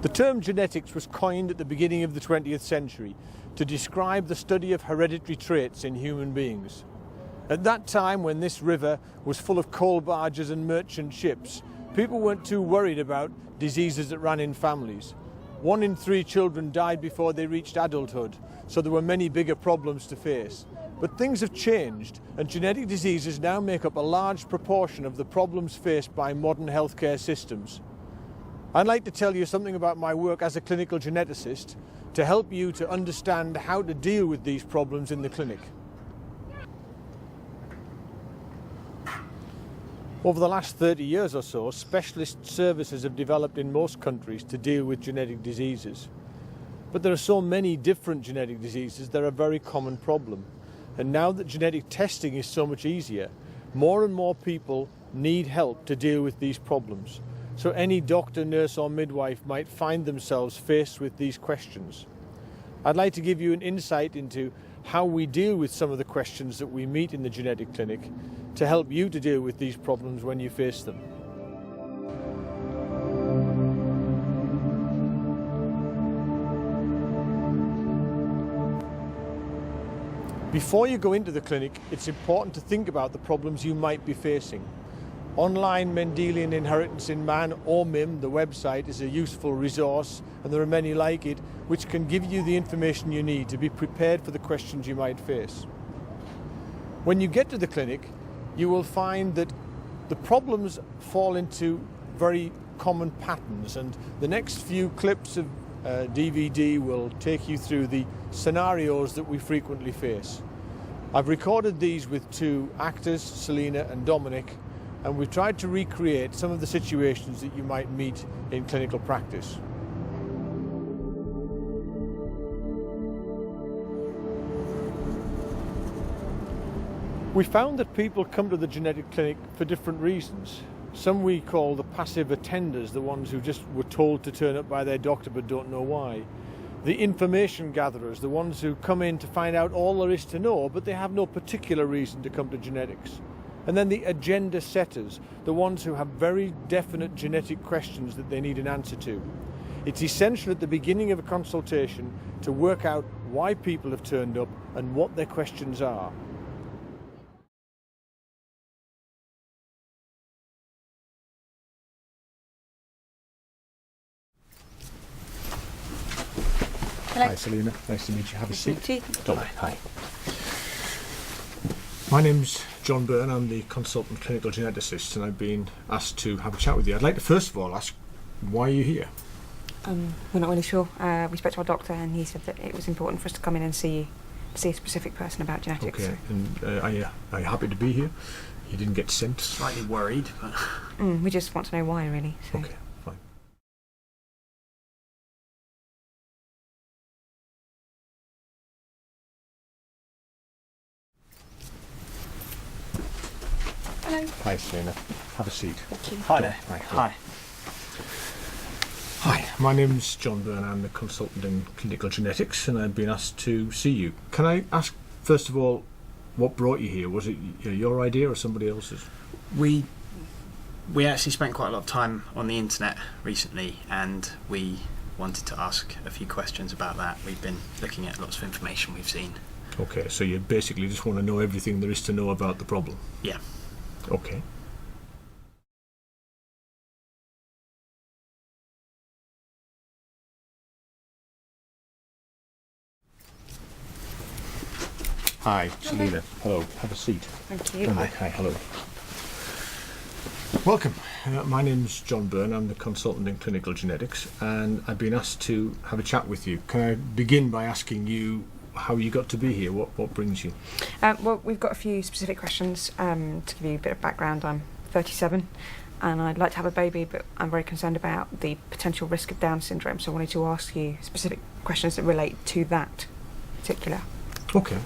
The term genetics was coined at the beginning of the 20th century to describe the study of hereditary traits in human beings. At that time, when this river was full of coal barges and merchant ships, people weren't too worried about diseases that ran in families. 1 in 3 children died before they reached adulthood, so there were many bigger problems to face. But things have changed, and genetic diseases now make up a large proportion of the problems faced by modern healthcare systems. I'd like to tell you something about my work as a clinical geneticist to help you to understand how to deal with these problems in the clinic. Over the last 30 years or so, specialist services have developed in most countries to deal with genetic diseases. But there are so many different genetic diseases, they're a very common problem. And now that genetic testing is so much easier, more and more people need help to deal with these problems. So any doctor, nurse or midwife might find themselves faced with these questions. I'd like to give you an insight into how we deal with some of the questions that we meet in the genetic clinic to help you to deal with these problems when you face them. Before you go into the clinic, it's important to think about the problems you might be facing. Online Mendelian Inheritance in Man, or MIM, the website, is a useful resource, and there are many like it, which can give you the information you need to be prepared for the questions you might face. When you get to the clinic, you will find that the problems fall into very common patterns, and the next few clips of DVD will take you through the scenarios that we frequently face. I've recorded these with 2 actors, Selina and Dominic, and we've tried to recreate some of the situations that you might meet in clinical practice. We found that people come to the genetic clinic for different reasons. Some we call the passive attenders, the ones who just were told to turn up by their doctor but don't know why. The information gatherers, the ones who come in to find out all there is to know, but they have no particular reason to come to genetics. And then the agenda setters, the ones who have very definite genetic questions that they need an answer to. It's essential at the beginning of a consultation to work out why people have turned up and what their questions are. Hello. Hi Selina, nice to meet you. Have a seat. Hi. Hi. My name's John Byrne, I'm the consultant clinical geneticist, and I've been asked to have a chat with you. I'd like to first of all ask, why are you here? We're not really sure. We spoke to our doctor and he said that it was important for us to come in and see a specific person about genetics. Okay, and are you happy to be here? You didn't get sent? Slightly worried, but... We just want to know why, really. So. Okay, fine. Hello. Hi Selina, have a seat. Thank you. Hi there. Hi. Hi, my name's John Byrne, I'm the consultant in clinical genetics, and I've been asked to see you. Can I ask, first of all, what brought you here? Was it your idea or somebody else's? We actually spent quite a lot of time on the internet recently, and we wanted to ask a few questions about that. We've been looking at lots of information we've seen. Okay, so you basically just want to know everything there is to know about the problem? Yeah. Okay. Hi, Selina. Hello. Have a seat. Thank you. Hi. Hello. Welcome. My name's John Byrne. I'm the consultant in clinical genetics, and I've been asked to have a chat with you. Can I begin by asking you how you got to be here? What brings you? Well, we've got a few specific questions to give you a bit of background. I'm 37 and I'd like to have a baby, but I'm very concerned about the potential risk of Down syndrome, so I wanted to ask you specific questions that relate to that particular. Okay.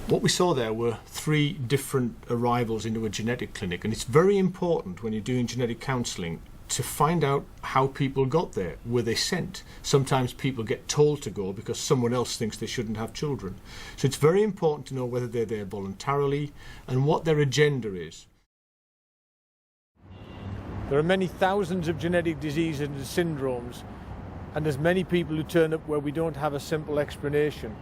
What we saw there were 3 different arrivals into a genetic clinic, and it's very important when you're doing genetic counselling to find out how people got there. Were they sent? Sometimes people get told to go because someone else thinks they shouldn't have children. So it's very important to know whether they're there voluntarily and what their agenda is. There are many thousands of genetic diseases and syndromes, and there's many people who turn up where we don't have a simple explanation.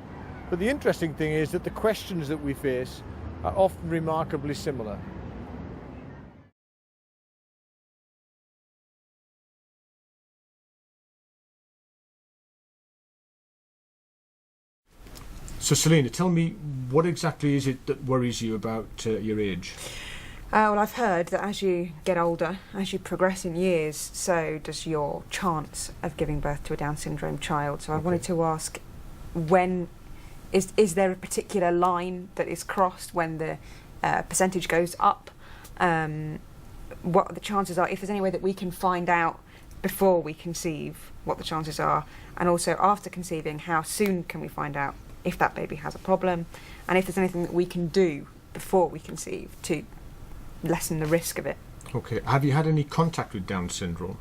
But the interesting thing is that the questions that we face are often remarkably similar. So Selena, tell me, what exactly is it that worries you about your age? Well, I've heard that as you get older, as you progress in years, so does your chance of giving birth to a Down syndrome child. So I wanted to ask, when is there a particular line that is crossed when the percentage goes up? What the chances are, if there's any way that we can find out before we conceive what the chances are, and also after conceiving, how soon can we find out if that baby has a problem, and if there's anything that we can do before we conceive to lessen the risk of it. Okay. Have you had any contact with Down syndrome?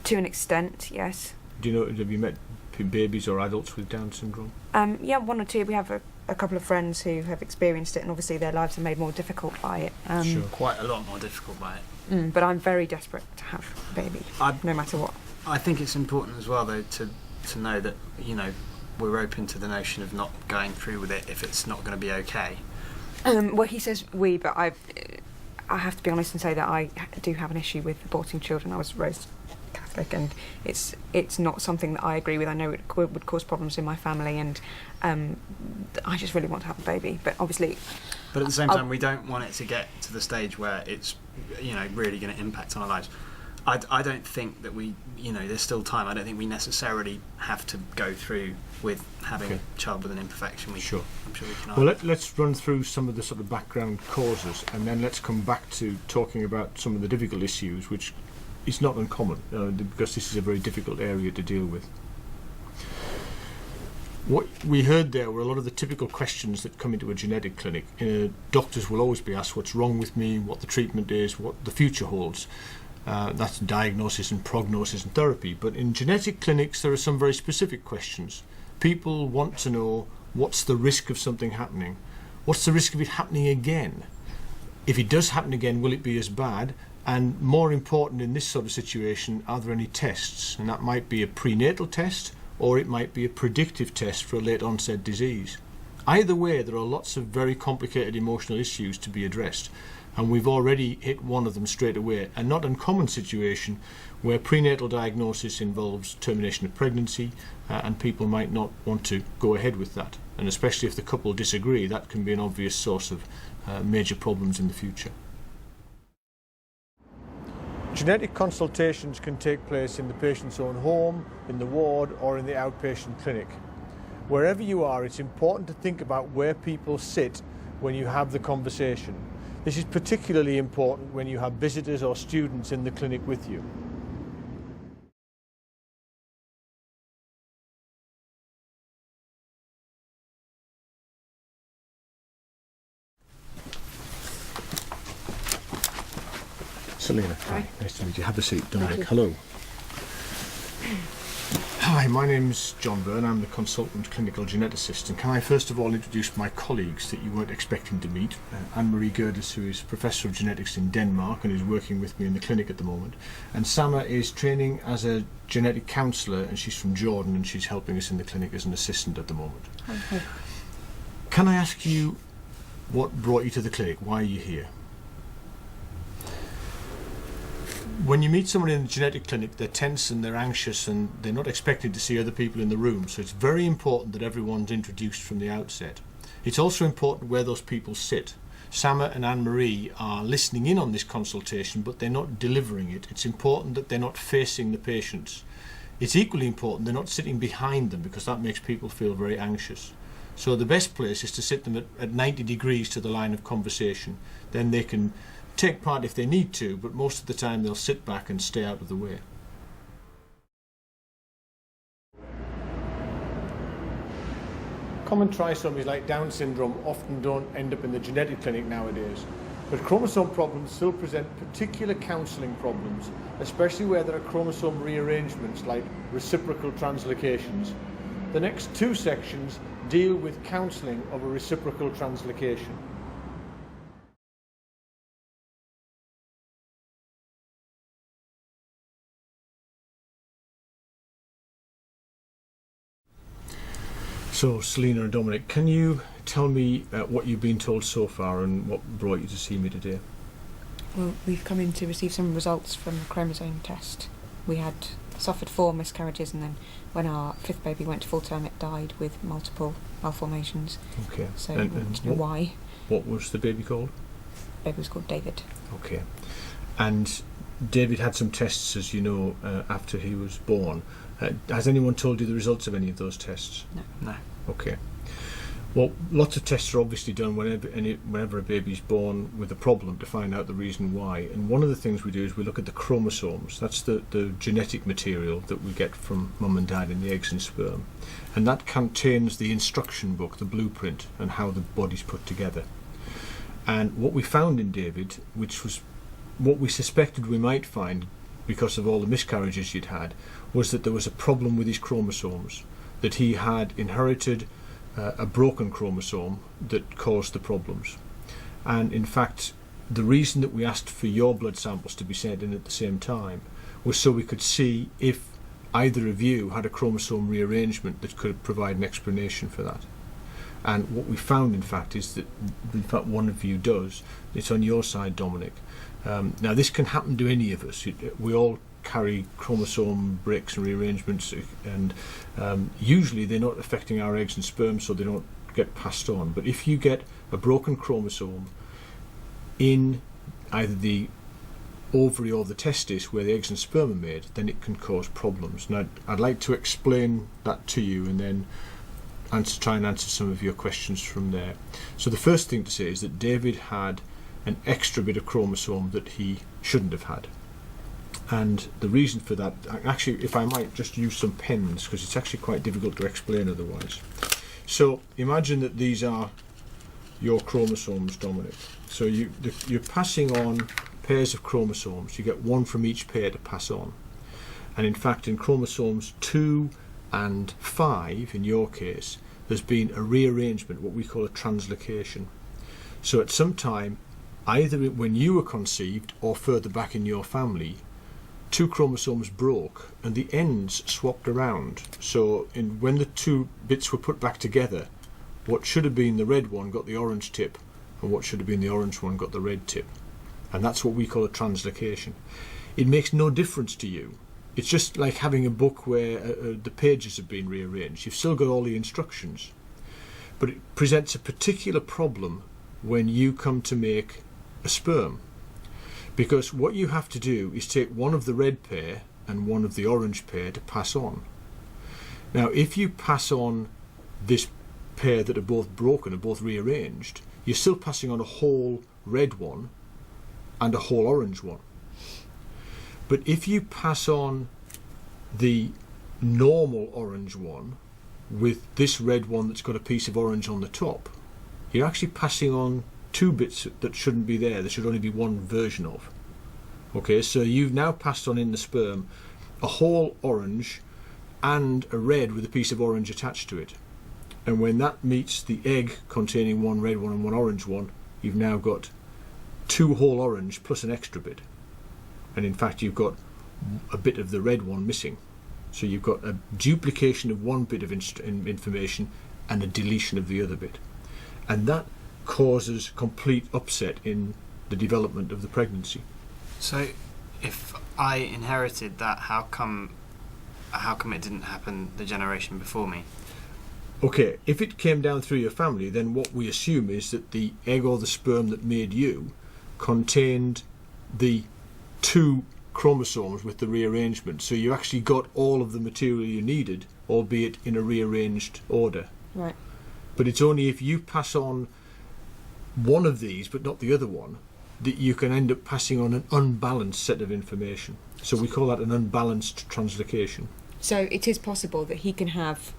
To an extent, yes. Do you know, have you met babies or adults with Down syndrome? Yeah, one or two. We have a couple of friends who have experienced it, and obviously their lives are made more difficult by it. Sure. Quite a lot more difficult by it. But I'm very desperate to have a baby, no matter what. I think it's important as well, though, to know that, you know, we're open to the notion of not going through with it if it's not going to be okay. Well, he says we, but I have to be honest and say that I do have an issue with aborting children. I was raised Catholic, and it's not something that I agree with. I know it would cause problems in my family, and I just really want to have a baby. But obviously, but at the same time, we don't want it to get to the stage where it's, you know, really going to impact on our lives. I don't think that we, you know, there's still time. I don't think we necessarily have to go through with having a child with an imperfection. Sure. I'm sure we can. Well, let's run through some of the sort of background causes, and then let's come back to talking about some of the difficult issues, which is not uncommon, because this is a very difficult area to deal with. What we heard there were a lot of the typical questions that come into a genetic clinic. Doctors will always be asked what's wrong with me, what the treatment is, what the future holds. That's diagnosis and prognosis and therapy. But in genetic clinics, there are some very specific questions. People want to know, what's the risk of something happening? What's the risk of it happening again? If it does happen again, will it be as bad? And more important in this sort of situation, are there any tests? And that might be a prenatal test, or it might be a predictive test for a late onset disease. Either way, there are lots of very complicated emotional issues to be addressed. And we've already hit one of them straight away, a not uncommon situation where prenatal diagnosis involves termination of pregnancy, and people might not want to go ahead with that. And especially if the couple disagree, that can be an obvious source of major problems in the future. Genetic consultations can take place in the patient's own home, in the ward, or in the outpatient clinic. Wherever you are, it's important to think about where people sit when you have the conversation. This is particularly important when you have visitors or students in the clinic with you. Selena, hi. Nice to meet you. Have a seat, Dominic. Hello. Hi, my name's John Byrne. I'm the consultant clinical geneticist. And can I first of all introduce my colleagues that you weren't expecting to meet? Anne-Marie Gerdes, who is Professor of Genetics in Denmark and is working with me in the clinic at the moment. And Sama is training as a genetic counsellor, and she's from Jordan, and she's helping us in the clinic as an assistant at the moment. Okay. Can I ask you what brought you to the clinic? Why are you here? When you meet someone in a genetic clinic, they're tense and they're anxious and they're not expected to see other people in the room, so it's very important that everyone's introduced from the outset. It's also important where those people sit. Sama and Anne-Marie are listening in on this consultation, but they're not delivering it. It's important that they're not facing the patients. It's equally important they're not sitting behind them, because that makes people feel very anxious. So the best place is to sit them at 90 degrees to the line of conversation. Then they can take part if they need to, but most of the time they'll sit back and stay out of the way. Common trisomies like Down syndrome often don't end up in the genetic clinic nowadays, but chromosome problems still present particular counselling problems, especially where there are chromosome rearrangements like reciprocal translocations. The next two sections deal with counselling of a reciprocal translocation. So, Selena and Dominic, can you tell me what you've been told so far and what brought you to see me today? Well, we've come in to receive some results from the chromosome test. We had suffered 4 miscarriages, and then when our 5th baby went to full term, it died with multiple malformations. Okay. So we want to know why. What was the baby called? The baby was called David. Okay. And David had some tests, as you know, after he was born. Has anyone told you the results of any of those tests? No. Okay. Well, lots of tests are obviously done whenever a baby's born with a problem to find out the reason why. And one of the things we do is we look at the chromosomes. That's the genetic material that we get from mum and dad in the eggs and sperm. And that contains the instruction book, the blueprint, and how the body's put together. And what we found in David, which was what we suspected we might find because of all the miscarriages he'd had, was that there was a problem with his chromosomes, that he had inherited a broken chromosome that caused the problems. And in fact, the reason that we asked for your blood samples to be sent in at the same time was so we could see if either of you had a chromosome rearrangement that could provide an explanation for that. And what we found, in fact, is that in fact one of you does. It's on your side, Dominic. Now, this can happen to any of us. We all carry chromosome breaks and rearrangements, and usually they're not affecting our eggs and sperm, so they don't get passed on. But if you get a broken chromosome in either the ovary or the testis where the eggs and sperm are made, then it can cause problems. Now, I'd like to explain that to you and then try and answer some of your questions from there. So the first thing to say is that David had an extra bit of chromosome that he shouldn't have had. And the reason for that, actually, if I might just use some pens, because it's actually quite difficult to explain otherwise. So imagine that these are your chromosomes, Dominic. So you're passing on pairs of chromosomes. You get one from each pair to pass on. And in fact, in chromosomes 2 and 5, in your case, there's been a rearrangement, what we call a translocation. So at some time, either when you were conceived or further back in your family, 2 chromosomes broke and the ends swapped around. So when the 2 bits were put back together, what should have been the red one got the orange tip, and what should have been the orange one got the red tip. And that's what we call a translocation. It makes no difference to you. It's just like having a book where the pages have been rearranged. You've still got all the instructions. But it presents a particular problem when you come to make a sperm. Because what you have to do is take one of the red pair and one of the orange pair to pass on. Now, if you pass on this pair that are both broken, are both rearranged, you're still passing on a whole red one and a whole orange one. But if you pass on the normal orange one with this red one that's got a piece of orange on the top, you're actually passing on 2 bits that shouldn't be there. There should only be one version of. Okay, so you've now passed on in the sperm a whole orange and a red with a piece of orange attached to it. And when that meets the egg containing one red one and one orange one, you've now got 2 whole orange plus an extra bit. And in fact, you've got a bit of the red one missing. So you've got a duplication of one bit of information and a deletion of the other bit. And that causes complete upset in the development of the pregnancy. So if I inherited that, how come it didn't happen the generation before me? Okay, if it came down through your family, then what we assume is that the egg or the sperm that made you contained the 2 chromosomes with the rearrangement. So you actually got all of the material you needed, albeit in a rearranged order. Right. But it's only if you pass on one of these but not the other one that you can end up passing on an unbalanced set of information. So we call that an unbalanced translocation. So it is possible that he can have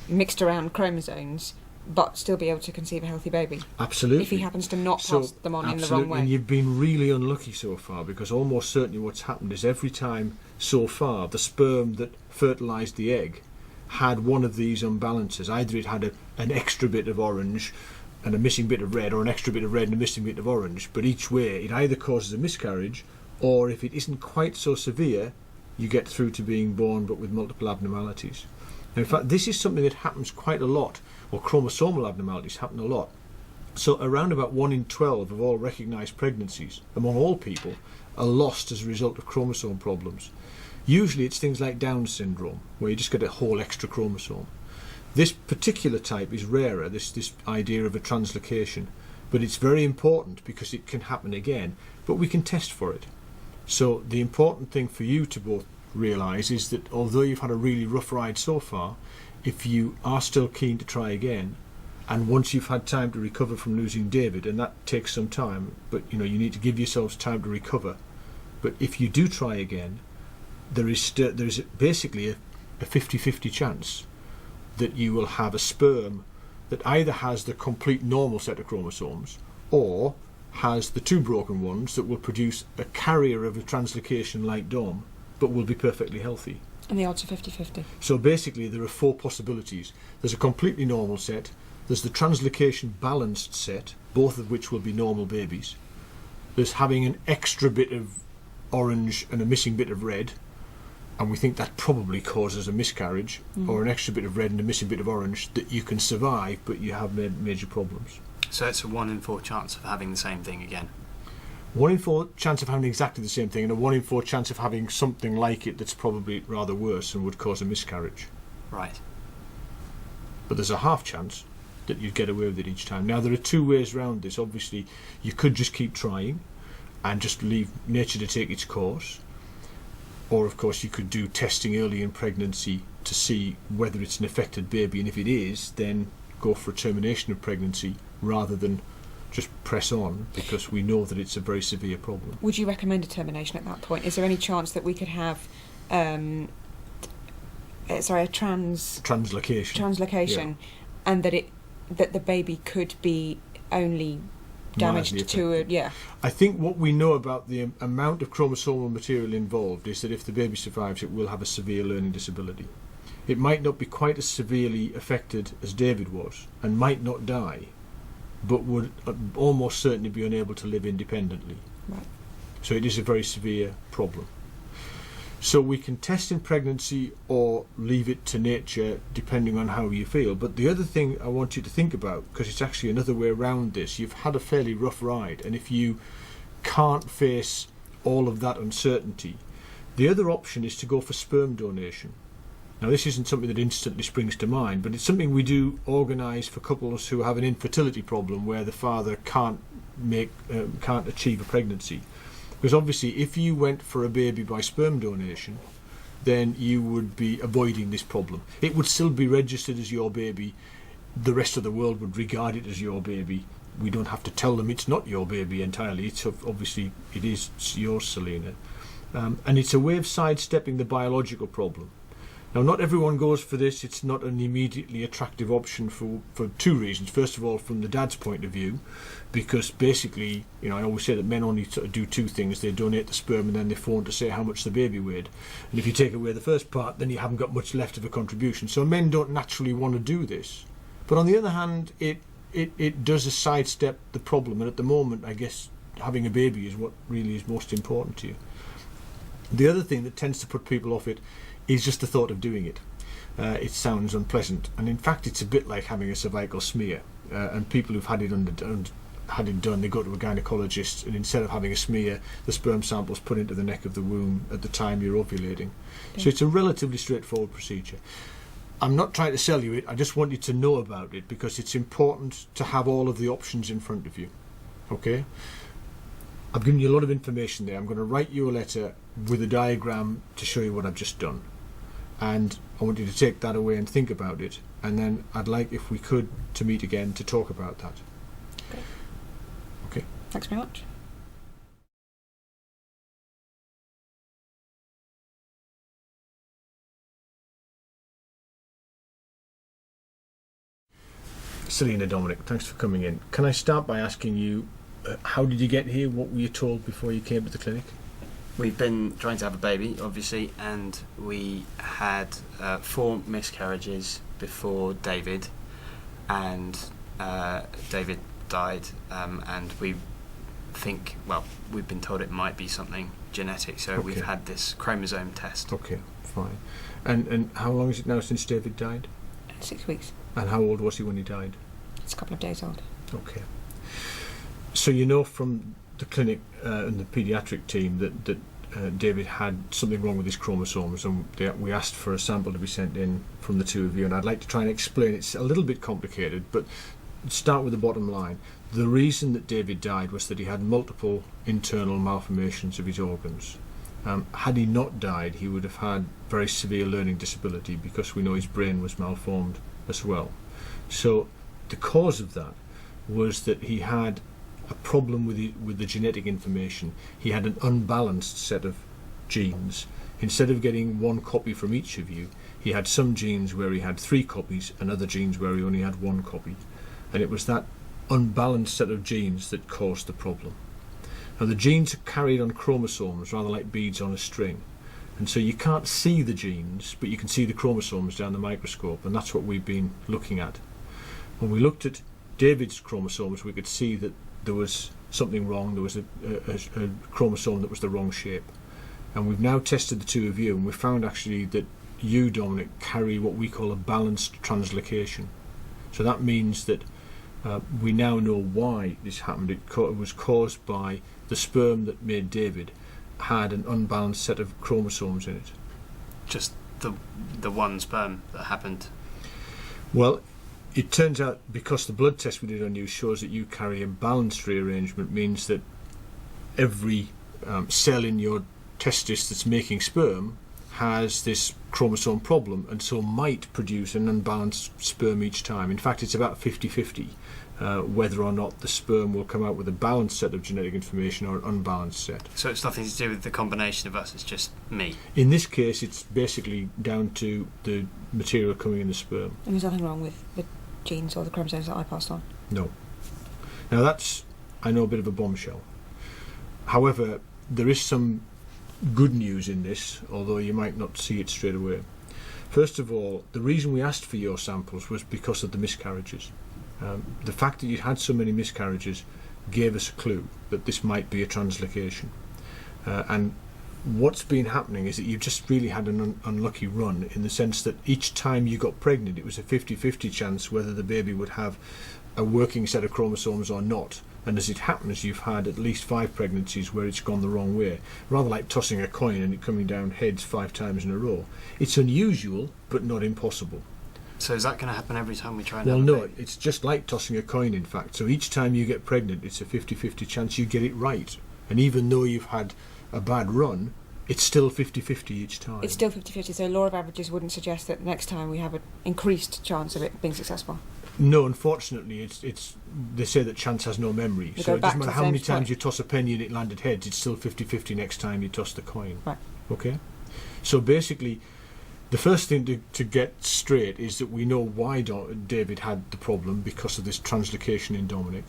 mixed around chromosomes but still be able to conceive a healthy baby. Absolutely. If he happens to not pass them on in the wrong way. And you've been really unlucky so far, because almost certainly what's happened is every time so far the sperm that fertilised the egg had one of these unbalances. Either it had an extra bit of orange and a missing bit of red, or an extra bit of red and a missing bit of orange, but each way it either causes a miscarriage, or if it isn't quite so severe, you get through to being born but with multiple abnormalities. In fact, this is something that happens quite a lot, or chromosomal abnormalities happen a lot. So around about 1 in 12 of all recognised pregnancies among all people are lost as a result of chromosome problems. Usually it's things like Down syndrome, where you just get a whole extra chromosome. This particular type is rarer, this idea of a translocation, but it's very important because it can happen again, but we can test for it. So the important thing for you to both realise is that although you've had a really rough ride so far, if you are still keen to try again, and once you've had time to recover from losing David, and that takes some time, but you need to give yourselves time to recover. But if you do try again, there is basically a 50-50 chance that you will have a sperm that either has the complete normal set of chromosomes or has the 2 broken ones that will produce a carrier of a translocation like Dom, but will be perfectly healthy. And the odds are 50-50. So basically there are 4 possibilities. There's a completely normal set, there's the translocation balanced set, both of which will be normal babies. There's having an extra bit of orange and a missing bit of red, and we think that probably causes a miscarriage, or an extra bit of red and a missing bit of orange that you can survive, but you have major problems. So it's a 1 in 4 chance of having the same thing again. 1 in 4 chance of having exactly the same thing, and a 1 in 4 chance of having something like it that's probably rather worse and would cause a miscarriage. Right. But there's a half chance that you'd get away with it each time. Now there are 2 ways around this. Obviously you could just keep trying and just leave nature to take its course, or of course you could do testing early in pregnancy to see whether it's an affected baby, and if it is, then go for a termination of pregnancy rather than just press on, because we know that it's a very severe problem. Would you recommend a termination at that point? Is there any chance that we could have a translocation, Yeah. and that the baby could be only damaged Mildly to a affected. I think what we know about the amount of chromosomal material involved is that if the baby survives, it will have a severe learning disability. It might not be quite as severely affected as David was, and might not die, but would almost certainly be unable to live independently. Right. So it is a very severe problem. So we can test in pregnancy or leave it to nature depending on how you feel. But the other thing I want you to think about, because it's actually another way around this, you've had a fairly rough ride, and if you can't face all of that uncertainty, the other option is to go for sperm donation. Now this isn't something that instantly springs to mind, but it's something we do organise for couples who have an infertility problem where the father can't achieve a pregnancy. Because obviously if you went for a baby by sperm donation, then you would be avoiding this problem. It would still be registered as your baby. The rest of the world would regard it as your baby. We don't have to tell them it's not your baby entirely. It's obviously it is yours, Selena. And it's a way of sidestepping the biological problem. Now, not everyone goes for this. It's not an immediately attractive option for 2 reasons. First of all, from the dad's point of view, because basically, I always say that men only sort of do 2 things. They donate the sperm and then they phone to say how much the baby weighed. And if you take away the first part, then you haven't got much left of a contribution. So men don't naturally want to do this. But on the other hand, it does sidestep the problem. And at the moment, I guess, having a baby is what really is most important to you. The other thing that tends to put people off it is just the thought of doing it. It sounds unpleasant, and in fact it's a bit like having a cervical smear, and people who've had it done, they go to a gynecologist, and instead of having a smear, the sperm sample's put into the neck of the womb at the time you're ovulating. So it's a relatively straightforward procedure. I'm not trying to sell you it, I just want you to know about it, because it's important to have all of the options in front of you. Okay? I've given you a lot of information there. I'm going to write you a letter with a diagram to show you what I've just done. And I want you to take that away and think about it. And then I'd like, if we could, to meet again to talk about that. Okay. Thanks very much. Selena, Dominic, thanks for coming in. Can I start by asking you, how did you get here? What were you told before you came to the clinic? We've been trying to have a baby, obviously, and we had 4 miscarriages before David, and David died, and we think, well, we've been told it might be something genetic, so Okay. we've had this chromosome test. Okay, fine. And how long is it now since David died? 6 weeks. And how old was he when he died? It's a couple of days old. Okay. So you know from the clinic and the paediatric team that David had something wrong with his chromosomes, and we asked for a sample to be sent in from the two of you, and I'd like to try and explain. It's a little bit complicated, but start with the bottom line. The reason that David died was that he had multiple internal malformations of his organs. Had he not died, he would have had very severe learning disability, because we know his brain was malformed as well. So the cause of that was that he had a problem with the genetic information. He had an unbalanced set of genes. Instead of getting one copy from each of you, he had some genes where he had 3 copies and other genes where he only had 1 copy. And it was that unbalanced set of genes that caused the problem. Now the genes are carried on chromosomes rather like beads on a string. And so you can't see the genes, but you can see the chromosomes down the microscope, and that's what we've been looking at. When we looked at David's chromosomes, we could see that there was something wrong. There was a chromosome that was the wrong shape. And we've now tested the two of you, and we found actually that you, Dominic, carry what we call a balanced translocation. So that means that we now know why this happened. It was caused by the sperm that made David had an unbalanced set of chromosomes in it. Just the one sperm that happened. Well, it turns out, because the blood test we did on you shows that you carry a balanced rearrangement, means that every cell in your testis that's making sperm has this chromosome problem, and so might produce an unbalanced sperm each time. In fact, it's about 50-50 whether or not the sperm will come out with a balanced set of genetic information or an unbalanced set. So it's nothing to do with the combination of us, it's just me. In this case, it's basically down to the material coming in the sperm. And there's nothing wrong with the genes or the chromosomes that I passed on? No. Now that's, I know, a bit of a bombshell. However, there is some good news in this, although you might not see it straight away. First of all, the reason we asked for your samples was because of the miscarriages. The fact that you had so many miscarriages gave us a clue that this might be a translocation. And what's been happening is that you've just really had an unlucky run, in the sense that each time you got pregnant, it was a 50-50 chance whether the baby would have a working set of chromosomes or not. And as it happens, you've had at least 5 pregnancies where it's gone the wrong way, rather like tossing a coin and it coming down heads 5 times in a row. It's unusual, but not impossible. So is that going to happen every time we try and Well, have a no, baby? it's just like tossing a coin, in fact. So each time you get pregnant, it's a 50-50 chance you get it right. And even though you've had a bad run, it's still 50-50 each time. It's still 50-50, so law of averages wouldn't suggest that next time we have an increased chance of it being successful. No, unfortunately, it's they say that chance has no memory. We So go it back doesn't to matter the how same many spot. times you toss a penny and it landed heads, it's still 50-50 next time you toss the coin. Right. Okay? So basically, the first thing to get straight is that we know why David had the problem, because of this translocation in Dominic.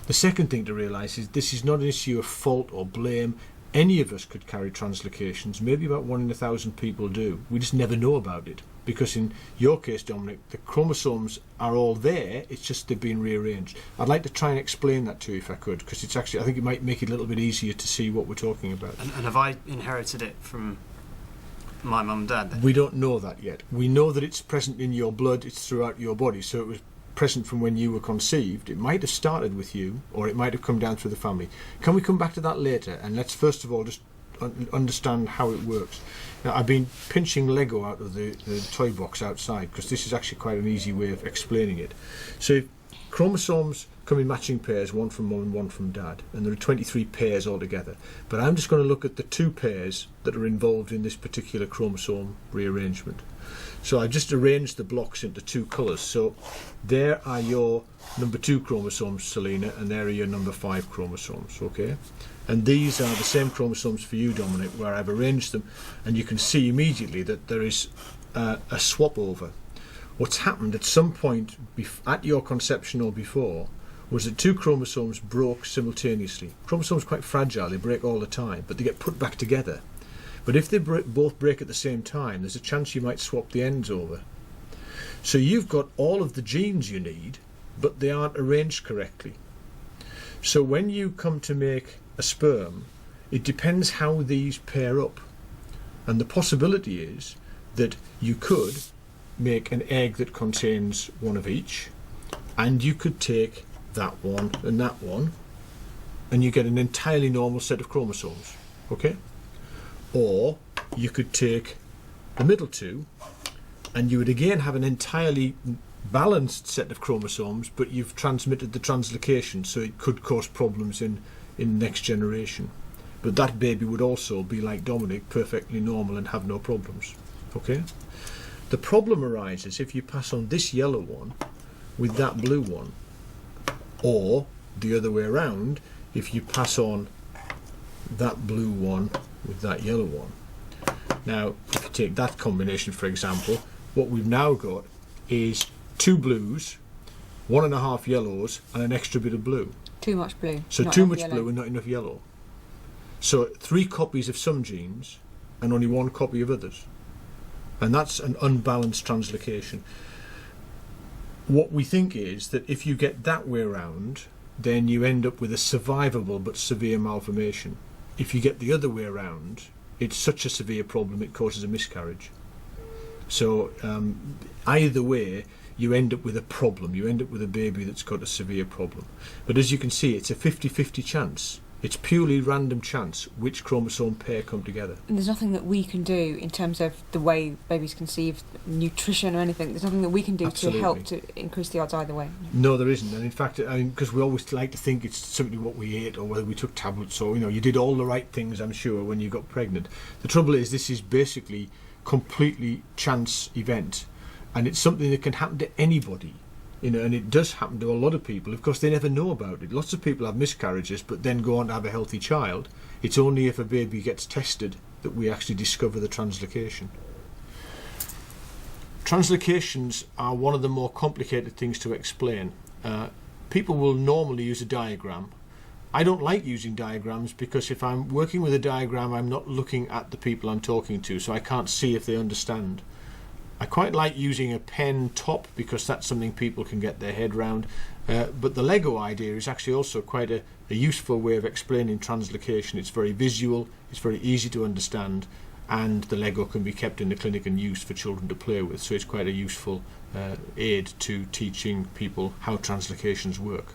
The second thing to realise is this is not an issue of fault or blame. Any of us could carry translocations. Maybe about 1 in 1,000 people do. We just never know about it. Because in your case, Dominic, the chromosomes are all there, it's just they've been rearranged. I'd like to try and explain that to you if I could, because it's actually, I think it might make it a little bit easier to see what we're talking about. And have I inherited it from my mum and dad then? We don't know that yet. We know that it's present in your blood, it's throughout your body, so it was present from when you were conceived. It might have started with you, or it might have come down through the family. Can we come back to that later? And let's first of all just understand how it works. Now, I've been pinching Lego out of the toy box outside, because this is actually quite an easy way of explaining it. So chromosomes come in matching pairs, one from mum and one from dad, and there are 23 pairs altogether. But I'm just going to look at the 2 pairs that are involved in this particular chromosome rearrangement. So I've just arranged the blocks into 2 colours. So there are your number 2 chromosomes, Selena, and there are your number 5 chromosomes, okay? And these are the same chromosomes for you, Dominic, where I've arranged them, and you can see immediately that there is a swap over. What's happened at some point at your conception or before was that 2 chromosomes broke simultaneously. Chromosomes are quite fragile, they break all the time, but they get put back together. But if they both break at the same time, there's a chance you might swap the ends over. So you've got all of the genes you need, but they aren't arranged correctly. So when you come to make a sperm, it depends how these pair up. And the possibility is that you could make an egg that contains one of each, and you could take that one, and you get an entirely normal set of chromosomes, okay? Or you could take the middle two, and you would again have an entirely balanced set of chromosomes, but you've transmitted the translocation, so it could cause problems in next generation. But that baby would also be like Dominic, perfectly normal and have no problems, okay? The problem arises if you pass on this yellow one with that blue one, or the other way around, if you pass on that blue one with that yellow one. Now, if you take that combination, for example, what we've now got is 2 blues, 1.5 yellows, and an extra bit of blue. Too much blue. So too much blue and not enough yellow. So 3 copies of some genes and only 1 copy of others. And that's an unbalanced translocation. What we think is that if you get that way around, then you end up with a survivable but severe malformation. If you get the other way around, it's such a severe problem it causes a miscarriage. So either way, you end up with a problem. You end up with a baby that's got a severe problem. But as you can see, it's a 50-50 chance. It's purely random chance which chromosome pair come together. And there's nothing that we can do in terms of the way babies conceive, nutrition or anything. There's nothing that we can do Absolutely. to help to increase the odds either way. No, there isn't. And in fact, I mean, because we always like to think it's simply what we ate or whether we took tablets or, you did all the right things, I'm sure, when you got pregnant. The trouble is, this is basically completely chance event, and it's something that can happen to anybody. And it does happen to a lot of people. Of course, they never know about it. Lots of people have miscarriages but then go on to have a healthy child. It's only if a baby gets tested that we actually discover the translocation. Translocations are one of the more complicated things to explain. People will normally use a diagram. I don't like using diagrams because if I'm working with a diagram, I'm not looking at the people I'm talking to, so I can't see if they understand. I quite like using a pen top because that's something people can get their head round, but the Lego idea is actually also quite a useful way of explaining translocation. It's very visual, it's very easy to understand, and the Lego can be kept in the clinic and used for children to play with, so it's quite a useful aid to teaching people how translocations work.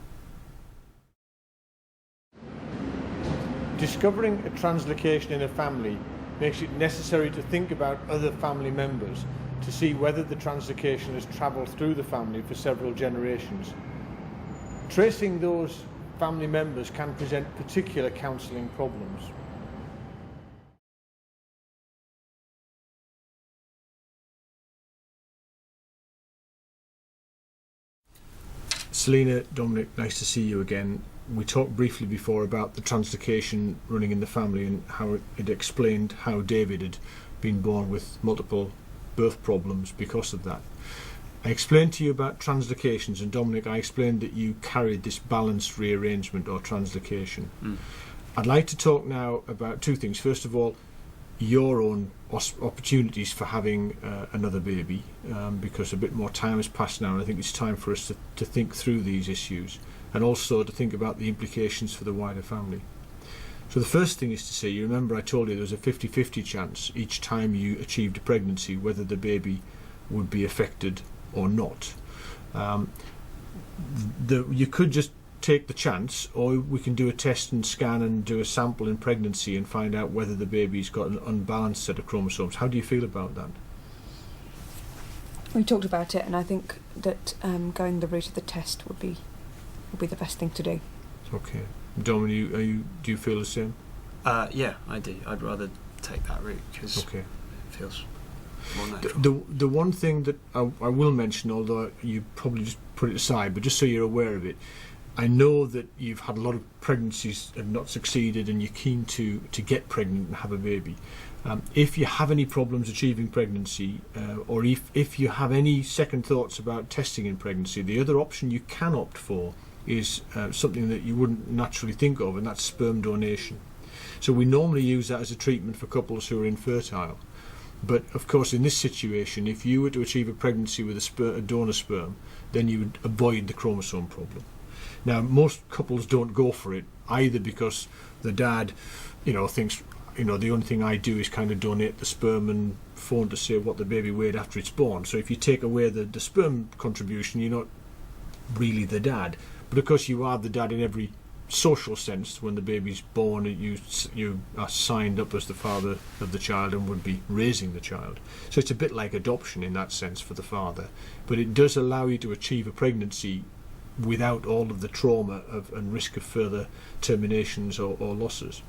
Discovering a translocation in a family makes it necessary to think about other family members to see whether the translocation has travelled through the family for several generations. Tracing those family members can present particular counselling problems. Selina, Dominic, nice to see you again. We talked briefly before about the translocation running in the family and how it explained how David had been born with multiple birth problems because of that. I explained to you about translocations, and Dominic, I explained that you carried this balanced rearrangement or translocation. I'd like to talk now about 2 things. First of all, your own opportunities for having another baby, because a bit more time has passed now, and I think it's time for us to think through these issues and also to think about the implications for the wider family. So the first thing is to say, you remember I told you there was a 50-50 chance each time you achieved a pregnancy whether the baby would be affected or not. You could just take the chance, or we can do a test and scan and do a sample in pregnancy and find out whether the baby's got an unbalanced set of chromosomes. How do you feel about that? We talked about it, and I think that going the route of the test would be the best thing to do. Okay. Dominic, do you feel the same? Yeah, I do. I'd rather take that route because it feels more natural. The one thing that I will mention, although you probably just put it aside, but just so you're aware of it, I know that you've had a lot of pregnancies and not succeeded, and you're keen to get pregnant and have a baby. If you have any problems achieving pregnancy, or if you have any second thoughts about testing in pregnancy, the other option you can opt for is something that you wouldn't naturally think of, and that's sperm donation. So we normally use that as a treatment for couples who are infertile. But of course, in this situation, if you were to achieve a pregnancy with a donor sperm, then you would avoid the chromosome problem. Now, most couples don't go for it either because the dad, thinks, the only thing I do is kind of donate the sperm and phone to say what the baby weighed after it's born. So if you take away the sperm contribution, you're not really the dad. But of course, you are the dad in every social sense. When the baby's born, you are signed up as the father of the child and would be raising the child. So it's a bit like adoption in that sense for the father, but it does allow you to achieve a pregnancy without all of the trauma and risk of further terminations or losses.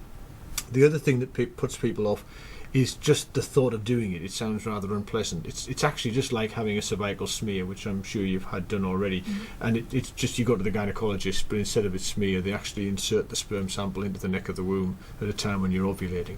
The other thing that puts people off is just the thought of doing it. It sounds rather unpleasant. It's actually just like having a cervical smear, which I'm sure you've had done already. And it's just, you go to the gynecologist, but instead of a smear, they actually insert the sperm sample into the neck of the womb at a time when you're ovulating.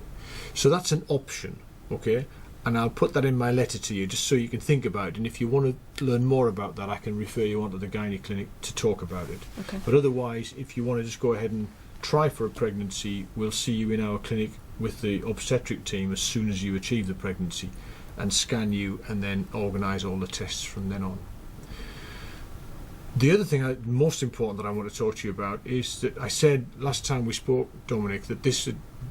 So that's an option, okay? And I'll put that in my letter to you just so you can think about it. And if you want to learn more about that, I can refer you on to the gynae clinic to talk about it. Okay. But otherwise, if you want to just go ahead and try for a pregnancy, we'll see you in our clinic with the obstetric team as soon as you achieve the pregnancy and scan you and then organise all the tests from then on. The other thing most important that I want to talk to you about is that I said last time we spoke, Dominic, that this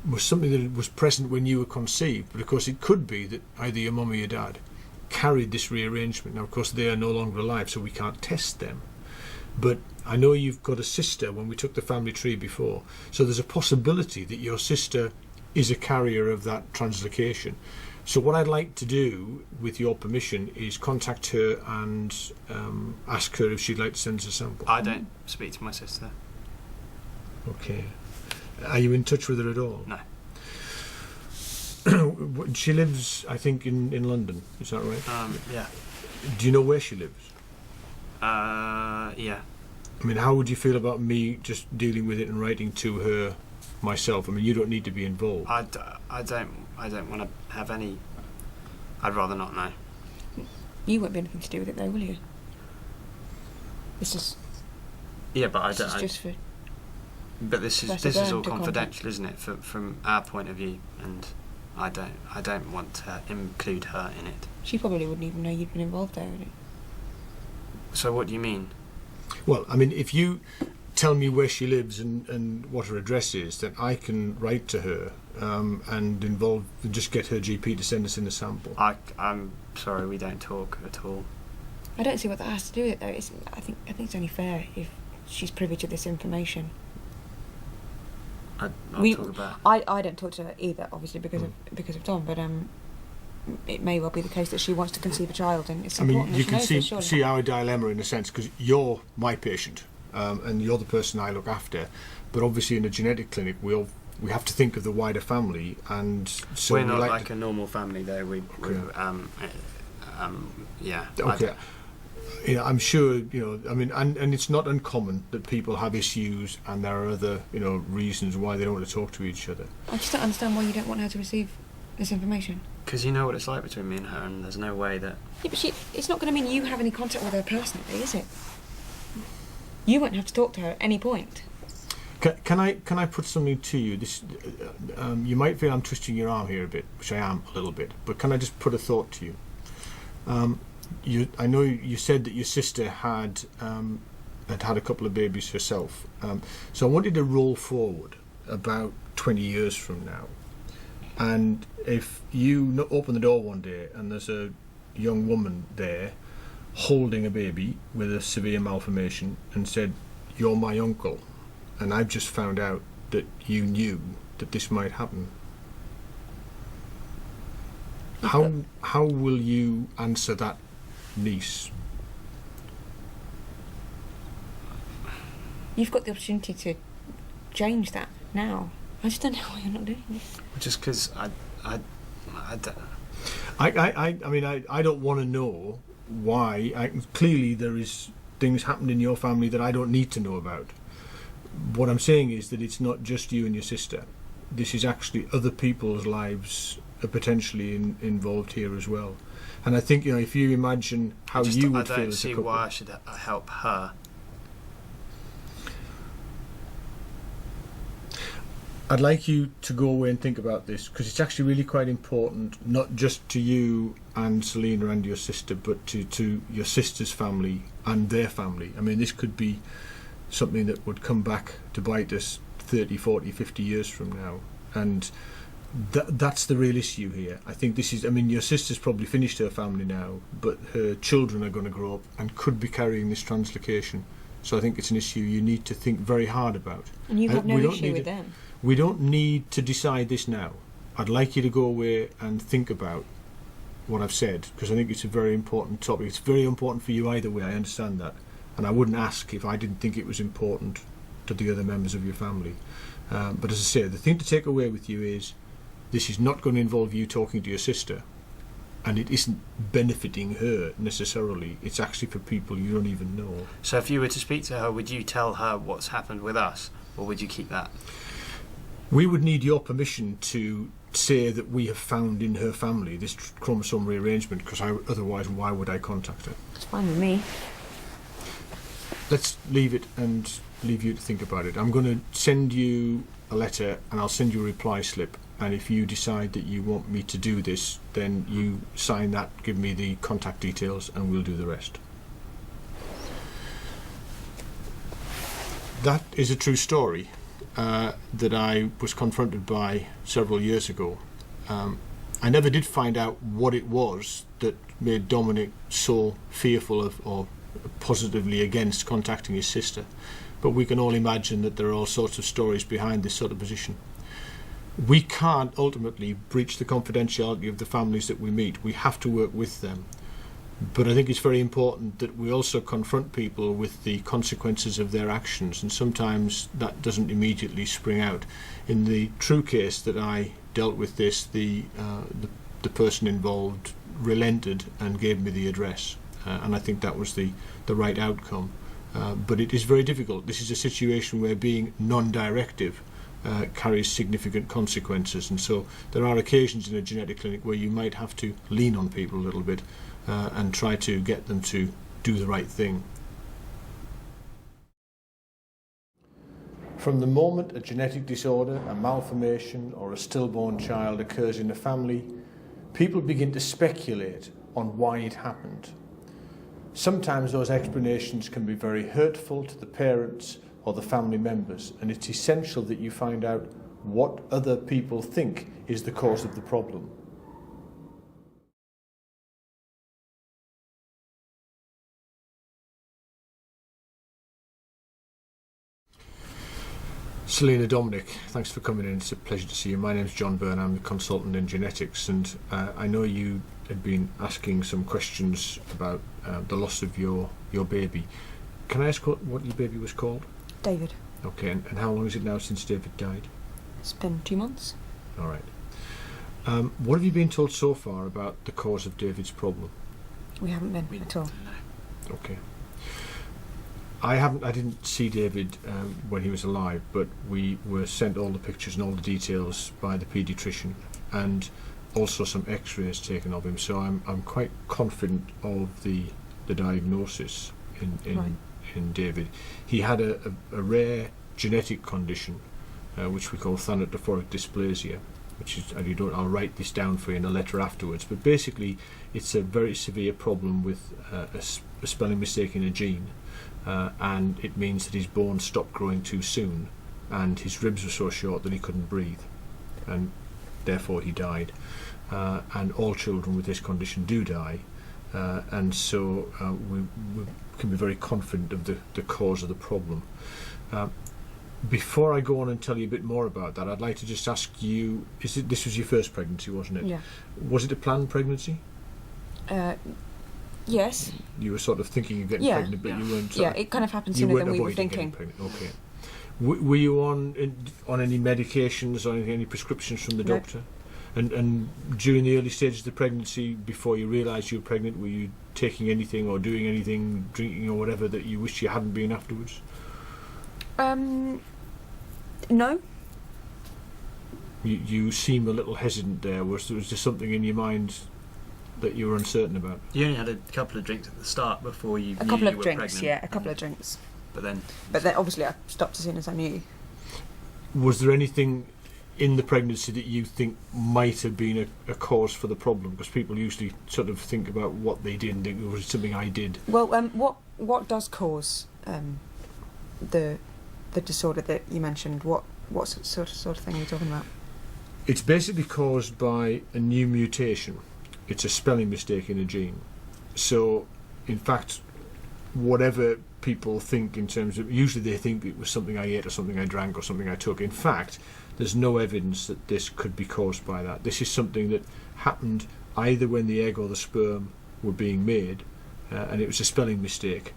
was something that was present when you were conceived, but of course it could be that either your mum or your dad carried this rearrangement. Now of course they are no longer alive, so we can't test them. But I know you've got a sister when we took the family tree before, so there's a possibility that your sister is a carrier of that translocation. So what I'd like to do, with your permission, is contact her and ask her if she'd like to send us a sample. I don't speak to my sister. Okay. Are you in touch with her at all? No. She lives, I think, in London, is that right? Yeah. Do you know where she lives? Yeah. I mean, how would you feel about me just dealing with it and writing to her myself? I mean, you don't need to be involved. I don't want to have any. I'd rather not know. You won't be anything to do with it, though, will you? This is. Yeah, but This is just for. But this Better is all burn to confidential, isn't it? From our point of view, and I don't want to include her in it. She probably wouldn't even know you'd been involved there, would it? So what do you mean? Well, I mean, if you tell me where she lives and what her address is, then I can write to her and just get her GP to send us in a sample. I'm sorry, we don't talk at all. I don't see what that has to do with it, though. I think it's only fair if she's privy to this information. I'll talk about. I don't talk to her either, obviously, because of Tom. But it may well be the case that she wants to conceive a child, and it's important. You can that she knows this, see our dilemma in a sense, because you're my patient and you're the person I look after. But obviously, in a genetic clinic, we have to think of the wider family, and so we're not like a normal family, though. Yeah. Okay. Yeah, I'm sure, I mean, and it's not uncommon that people have issues and there are other, reasons why they don't want to talk to each other. I just don't understand why you don't want her to receive this information. Because you know what it's like between me and her, and there's no way that... Yeah, but it's not going to mean you have any contact with her personally, is it? You won't have to talk to her at any point. Can I put something to you? This, you might feel I'm twisting your arm here a bit, which I am a little bit, but can I just put a thought to you? I know you said that your sister had had a couple of babies herself. So I wanted to roll forward about 20 years from now. And if you open the door one day and there's a young woman there holding a baby with a severe malformation and said, "You're my uncle," and I've just found out that you knew that this might happen, how will you answer that niece? You've got the opportunity to change that now. I just don't know why you're not doing it. Just because I don't... I mean, I don't want to know why. Clearly there is things happened in your family that I don't need to know about. What I'm saying is that it's not just you and your sister. This is actually other people's lives are potentially involved here as well. And I think, if you imagine how you would feel as a couple... I don't see why I should help her. I'd like you to go away and think about this, because it's actually really quite important, not just to you and Selena and your sister, but to your sister's family and their family. I mean, this could be something that would come back to bite us 30, 40, 50 years from now. And that's the real issue here. I think this is, I mean, your sister's probably finished her family now, but her children are going to grow up and could be carrying this translocation. So I think it's an issue you need to think very hard about. And you have no we don't issue need with to- them? We don't need to decide this now. I'd like you to go away and think about what I've said, because I think it's a very important topic. It's very important for you either way, I understand that. And I wouldn't ask if I didn't think it was important to the other members of your family. But as I say, the thing to take away with you is this is not going to involve you talking to your sister, and it isn't benefiting her necessarily. It's actually for people you don't even know. So if you were to speak to her, would you tell her what's happened with us, or would you keep that? We would need your permission to say that we have found in her family this chromosome rearrangement, because otherwise why would I contact her? It's fine with me. Let's leave it and leave you to think about it. I'm going to send you a letter and I'll send you a reply slip, and if you decide that you want me to do this, then you sign that, give me the contact details, and we'll do the rest. That is a true story that I was confronted by several years ago. I never did find out what it was that made Dominic so fearful of or positively against contacting his sister, but we can all imagine that there are all sorts of stories behind this sort of position. We can't ultimately breach the confidentiality of the families that we meet. We have to work with them. But I think it's very important that we also confront people with the consequences of their actions, and sometimes that doesn't immediately spring out. In the true case that I dealt with this, the person involved relented and gave me the address, and I think that was the right outcome. But it is very difficult. This is a situation where being non-directive carries significant consequences, and so there are occasions in a genetic clinic where you might have to lean on people a little bit and try to get them to do the right thing. From the moment a genetic disorder, a malformation or a stillborn child occurs in a family, people begin to speculate on why it happened. Sometimes those explanations can be very hurtful to the parents or the family members, and it's essential that you find out what other people think is the cause of the problem. Selena, Dominic, thanks for coming in. It's a pleasure to see you. My name's John Byrne. I'm a consultant in genetics, and I know you had been asking some questions about the loss of your baby. Can I ask what your baby was called? David. Okay, and how long is it now since David died? It's been 2 months. All right. What have you been told so far about the cause of David's problem? We haven't been at all. No. Okay. I didn't see David when he was alive, but we were sent all the pictures and all the details by the paediatrician, and also some x-rays taken of him, so I'm quite confident of the diagnosis in David. He had a rare genetic condition which we call thanatophoric dysplasia, which is, I'll write this down for you in a letter afterwards, but basically it's a very severe problem with a spelling mistake in a gene. And it means that his bones stopped growing too soon, and his ribs were so short that he couldn't breathe, and therefore he died. And all children with this condition do die, and so we can be very confident of the cause of the problem. Before I go on and tell you a bit more about that, I'd like to just ask you, this was your first pregnancy, wasn't it? Yeah. Was it a planned pregnancy? Yes. You were sort of thinking of getting pregnant, but you weren't. Yeah, it kind of happened You sooner weren't than we were avoiding getting thinking. pregnant. Okay. Were you on any medications or any prescriptions from the No. doctor? And during the early stages of the pregnancy, before you realised you were pregnant, were you taking anything or doing anything, drinking or whatever, that you wished you hadn't been afterwards? No. You seem a little hesitant there. Was there something in your mind that you were uncertain about? You only had a couple of drinks at the start before you A knew couple you of were drinks, pregnant. yeah, a couple of drinks. But then Obviously I stopped as soon as I knew. Was there anything in the pregnancy that you think might have been a cause for the problem? Because people usually sort of think about what they did and think, was it something I did? Well, what does cause the disorder that you mentioned, what sort of thing are you talking about? It's basically caused by a new mutation. It's a spelling mistake in a gene. So, in fact, whatever people think in terms of, usually they think it was something I ate or something I drank or something I took. In fact, there's no evidence that this could be caused by that. This is something that happened either when the egg or the sperm were being made, and it was a spelling mistake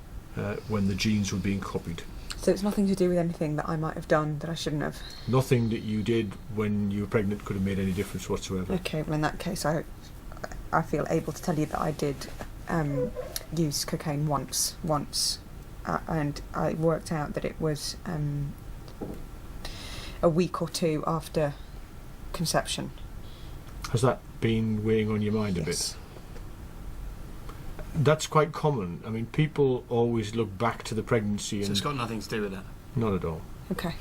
when the genes were being copied. So it's nothing to do with anything that I might have done that I shouldn't have? Nothing that you did when you were pregnant could have made any difference whatsoever. Okay, well in that case I feel able to tell you that I did use cocaine once, and I worked out that it was a week or two after conception. Has that been weighing on your mind a bit? That's quite common. I mean, people always look back to the pregnancy and... So it's got nothing to do with that? Not at all. Okay.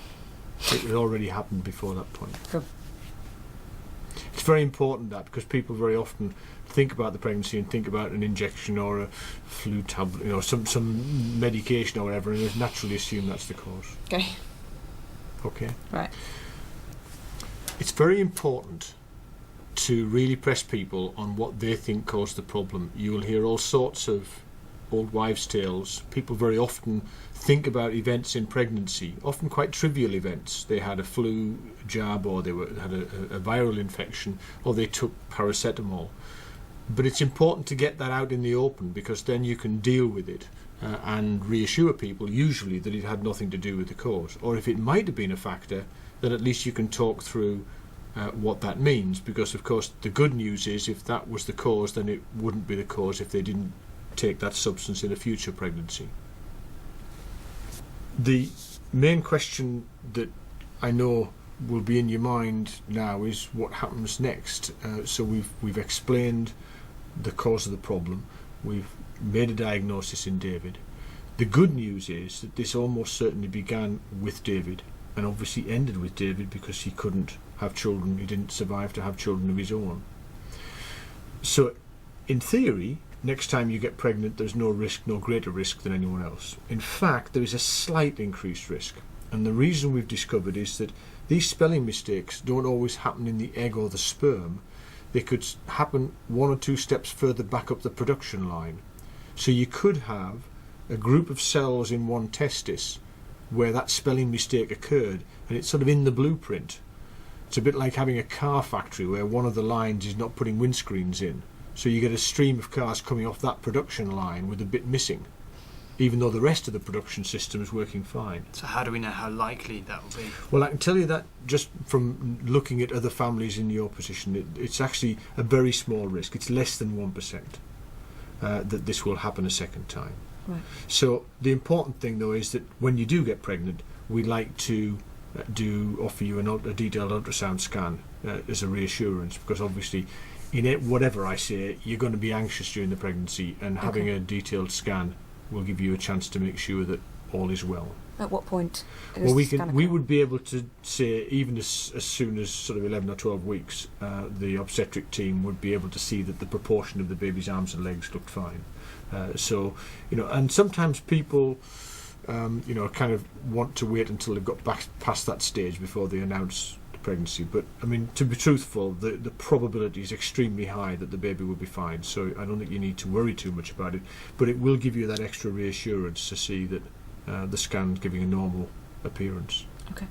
It had already happened before that point. Good. It's very important that, because people very often think about the pregnancy and think about an injection or a flu tablet, you know, some medication or whatever, and they naturally assume that's the cause. Okay. Okay. Right. It's very important to really press people on what they think caused the problem. You will hear all sorts of old wives' tales. People very often think about events in pregnancy, often quite trivial events. They had a flu jab, or they had a viral infection, or they took paracetamol. But it's important to get that out in the open, because then you can deal with it and reassure people, usually, that it had nothing to do with the cause. Or if it might have been a factor, then at least you can talk through what that means, because of course the good news is, if that was the cause, then it wouldn't be the cause if they didn't take that substance in a future pregnancy. The main question that I know will be in your mind now is what happens next. So we've explained the cause of the problem, we've made a diagnosis in David. The good news is that this almost certainly began with David, and obviously ended with David, because he couldn't have children, he didn't survive to have children of his own. So in theory, next time you get pregnant, there's no risk, no greater risk than anyone else. In fact, there is a slight increased risk, and the reason we've discovered is that these spelling mistakes don't always happen in the egg or the sperm. They could happen one or two steps further back up the production line. So you could have a group of cells in one testis where that spelling mistake occurred, and it's sort of in the blueprint. It's a bit like having a car factory where one of the lines is not putting windscreens in. So you get a stream of cars coming off that production line with a bit missing, even though the rest of the production system is working fine. So how do we know how likely that will be? Well, I can tell you that just from looking at other families in your position, it's actually a very small risk. It's less than 1% that this will happen a second time. Right. So the important thing, though, is that when you do get pregnant, we like to offer you a detailed ultrasound scan as a reassurance, because obviously in it, whatever I say, you're going to be anxious during the pregnancy, and having a detailed scan will give you a chance to make sure that all is well. At what point? Well, we would be able to say, even as soon as sort of 11 or 12 weeks, the obstetric team would be able to see that the proportion of the baby's arms and legs looked fine. So, you know, and sometimes people, you know, kind of want to wait until they've got back past that stage before they announce the pregnancy. But, I mean, to be truthful, the probability is extremely high that the baby will be fine. So I don't think you need to worry too much about it. But it will give you that extra reassurance to see that the scan's giving a normal appearance. Okay.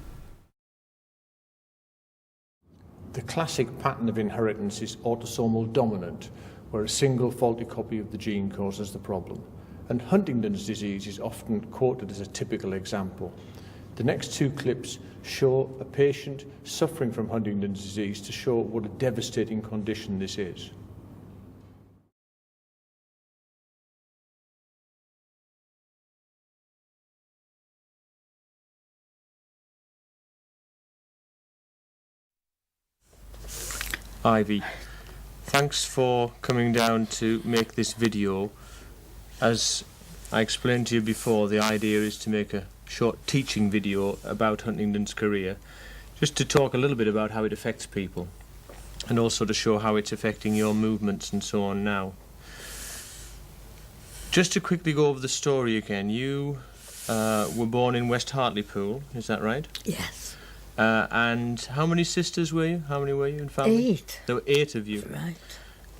The classic pattern of inheritance is autosomal dominant, where a single faulty copy of the gene causes the problem. And Huntington's disease is often quoted as a typical example. The next two clips show a patient suffering from Huntington's disease to show what a devastating condition this is. Ivy, thanks for coming down to make this video. As I explained to you before, the idea is to make a short teaching video about Huntington's chorea, just to talk a little bit about how it affects people, and also to show how it's affecting your movements and so on now. Just to quickly go over the story again, you were born in West Hartlepool, is that right? Yes. And how many sisters were you? How many were you in family? 8. There were 8 of you. Right.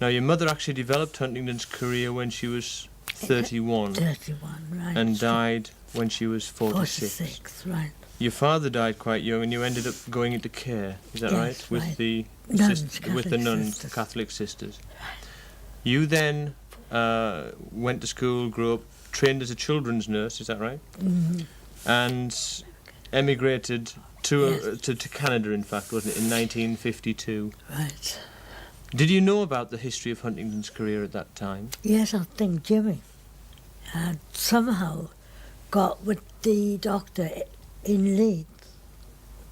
Now, your mother actually developed Huntington's career when she was 31 31, right. and died when she was 46. 46, right. Your father died quite young, and you ended up going into care. Is that Yes, right? With right. the Nuns, with the Catholic nuns, the sisters. Catholic sisters. You then went to school, grew up, trained as a children's nurse. Is that right? Mhm. And emigrated to Yes. to Canada, in fact, wasn't it, in 1952? Right. Did you know about the history of Huntington's career at that time? Yes, I think Jimmy had somehow got with the doctor in Leeds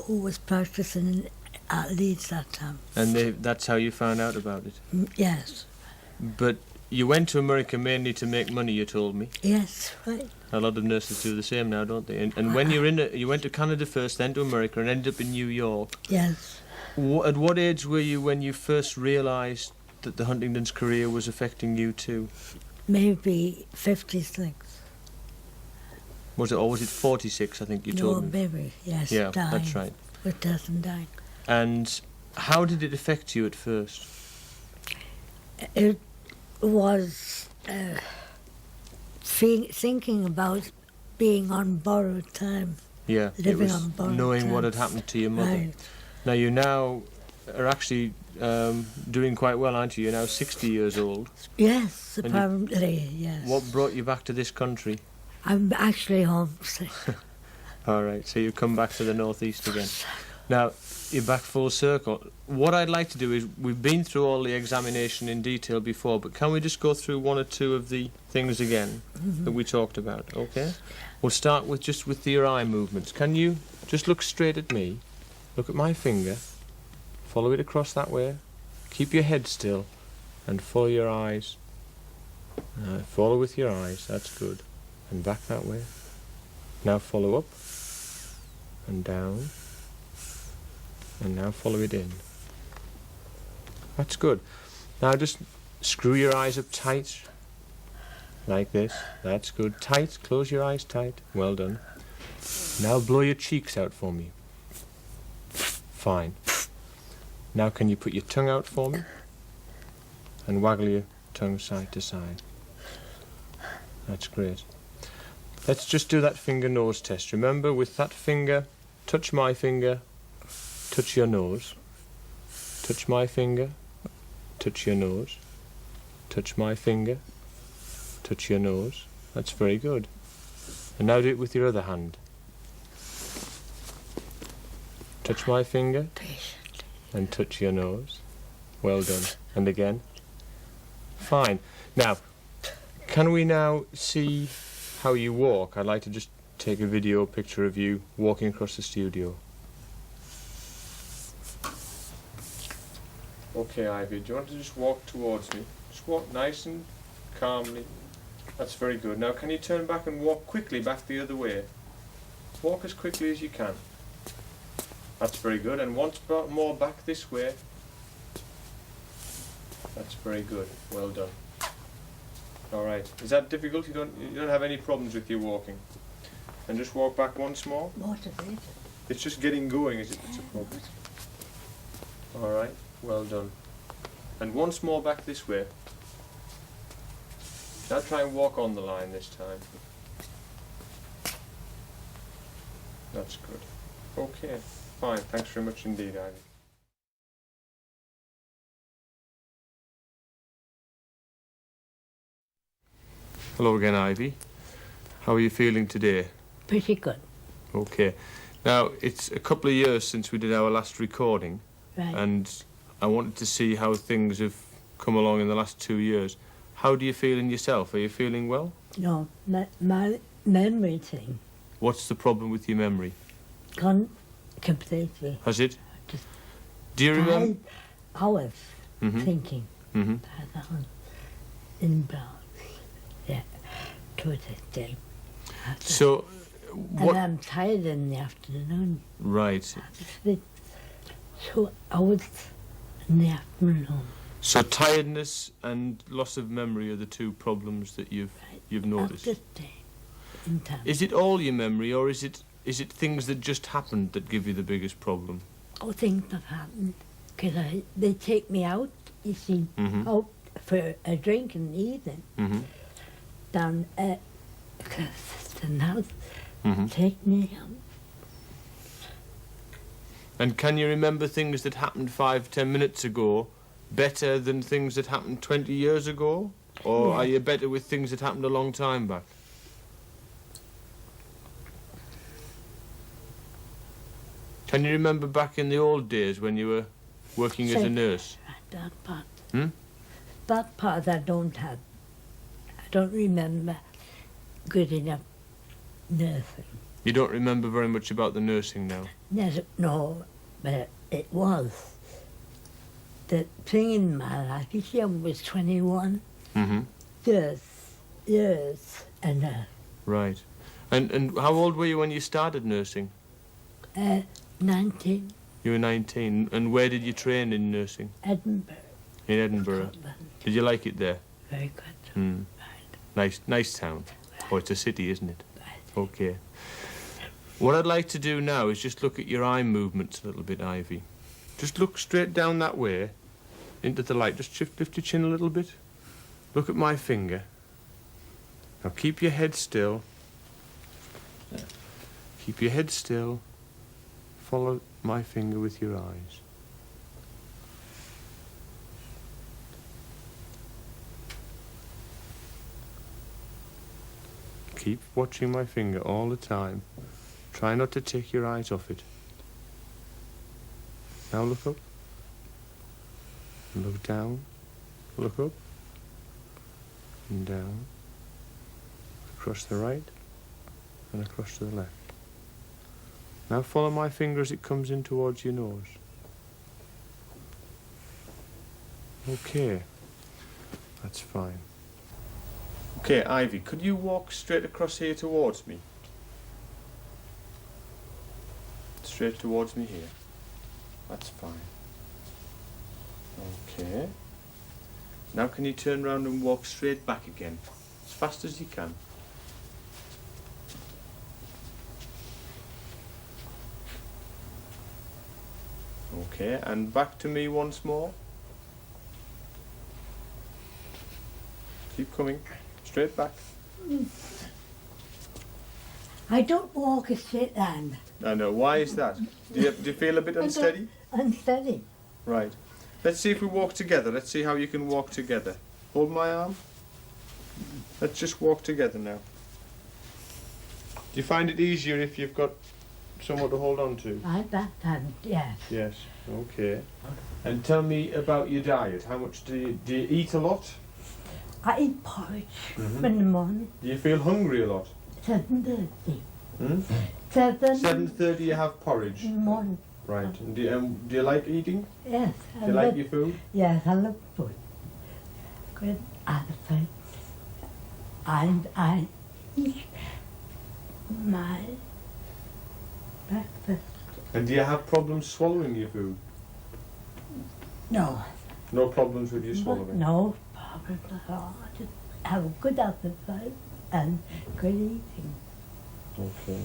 who was practicing at Leeds that time. And that's how you found out about it. Yes. But you went to America mainly to make money, you told me. Yes, right. A lot of nurses do the same now, don't they? And when you're you went to Canada first, then to America, and ended up in New York. Yes. At what age were you when you first realised that the Huntington's career was affecting you too? Maybe 56. Was it 46? I think you No, told me. maybe, yes. Yeah, dying. that's right. With death and dying. And how did it affect you at first? It was thinking about being on borrowed time. Yeah, it Living was on borrowed knowing what time. had happened to your mother. Right. Now you now are actually doing quite well, aren't you? You're now 60 years old. Yes, And you- apparently, yes. What brought you back to this country? I'm actually homesick. All right, so you come back to the northeast again. Now, you're back full circle. What I'd like to do is, we've been through all the examination in detail before, but can we just go through one or two of the things again that we talked about, okay? We'll start with just with your eye movements. Can you just look straight at me, look at my finger, follow it across that way, keep your head still, and follow your eyes. Follow with your eyes, that's good. And back that way. Now follow up, and down, and now follow it in. That's good. Now just screw your eyes up tight, like this. That's good. Tight, close your eyes tight. Well done. Now blow your cheeks out for me. Fine. Now can you put your tongue out for me? And waggle your tongue side to side. That's great. Let's just do that finger nose test. Remember, with that finger, touch my finger, touch your nose. Touch my finger, touch your nose. Touch my finger, touch your nose. That's very good. And now do it with your other hand. Touch my finger and touch your nose. Well done. And again. Fine. Now, can we now see how you walk? I'd like to just take a video picture of you walking across the studio. Okay, Ivy, do you want to just walk towards me? Just walk nice and calmly. That's very good. Now can you turn back and walk quickly back the other way? Walk as quickly as you can. That's very good. And once more back this way. That's very good. Well done. All right. Is that difficult? You don't have any problems with your walking? And just walk back once more. Motivated. It's just getting going, is it? It's a problem. All right. Well done. And once more back this way. Now try and walk on the line this time. That's good. Okay. Fine. Thanks very much indeed, Ivy. Hello again, Ivy. How are you feeling today? Pretty good. Okay. Now, it's a couple of years since we did our last recording, Right. and I wanted to see how things have come along in the last 2 years. How do you feel in yourself? Are you feeling well? No, my memory thing What's the problem with your memory? gone completely. Has it? Just Do you remember? I was Mhm. thinking Mhm. about that one in Bronx. Yeah, to this day. So, And what? I'm tired in the afternoon. Right. I have to sleep. So I was in the afternoon. So tiredness and loss of memory are the two problems that you've Of noticed. this day. in town. Is it all your memory, or is it things that just happened that give you the biggest problem? All things that happened, because they take me out, you see, Mhm. out for a drink in the evening, Mm-hmm. down at the house, Mm-hmm. take me out. And can you remember things that happened 5-10 minutes ago better than things that happened 20 years ago? Or Yeah. are you better with things that happened a long time back? Can you remember back in the old days when you were working as a Same. nurse? That part. Hmm? That part I don't have. I don't remember good enough nursing. You don't remember very much about the nursing now? No, but it was. The thing in my life, you see, I was 21 Mm-hmm. years and Right. And how old were you when you started nursing? 19, You were 19. And where did you train in nursing? Edinburgh, In Edinburgh. Scotland. Did you like it there? Very good. Hmm. Nice town. Oh, it's a city, isn't it? Right. Okay. What I'd like to do now is just look at your eye movements a little bit, Ivy. Just look straight down that way into the light. Just lift your chin a little bit. Look at my finger. Now keep your head still. Keep your head still. Follow my finger with your eyes. Keep watching my finger all the time. Try not to take your eyes off it. Now look up. And look down. Look up. And down. Across the right. And across to the left. Now follow my finger as it comes in towards your nose. Okay. That's fine. Okay, Ivy, could you walk straight across here towards me? Straight towards me here. That's fine. Okay. Now can you turn around and walk straight back again? As fast as you can. Okay, and back to me once more. Keep coming. Straight back. I don't walk a straight line. I know. Why is that? Do you feel a bit unsteady? Unsteady. Right. Let's see if we walk together. Let's see how you can walk together. Hold my arm. Let's just walk together now. Do you find it easier if you've got someone to hold on to? Like that time, yes. Yes. Okay. And tell me about your diet. How much do you eat a lot? I eat porridge Mhm. in the morning, Do you feel hungry a lot? 7:30. Hmm? 7:30 you have porridge. in the morning. Right. And do you like eating? Yes, Do you like your food? Yes, I love food. Good appetite. And I eat my breakfast. And do you have problems swallowing your food? No, No problems with your swallowing? no problem at all. I just have a good appetite and good eating. Okay.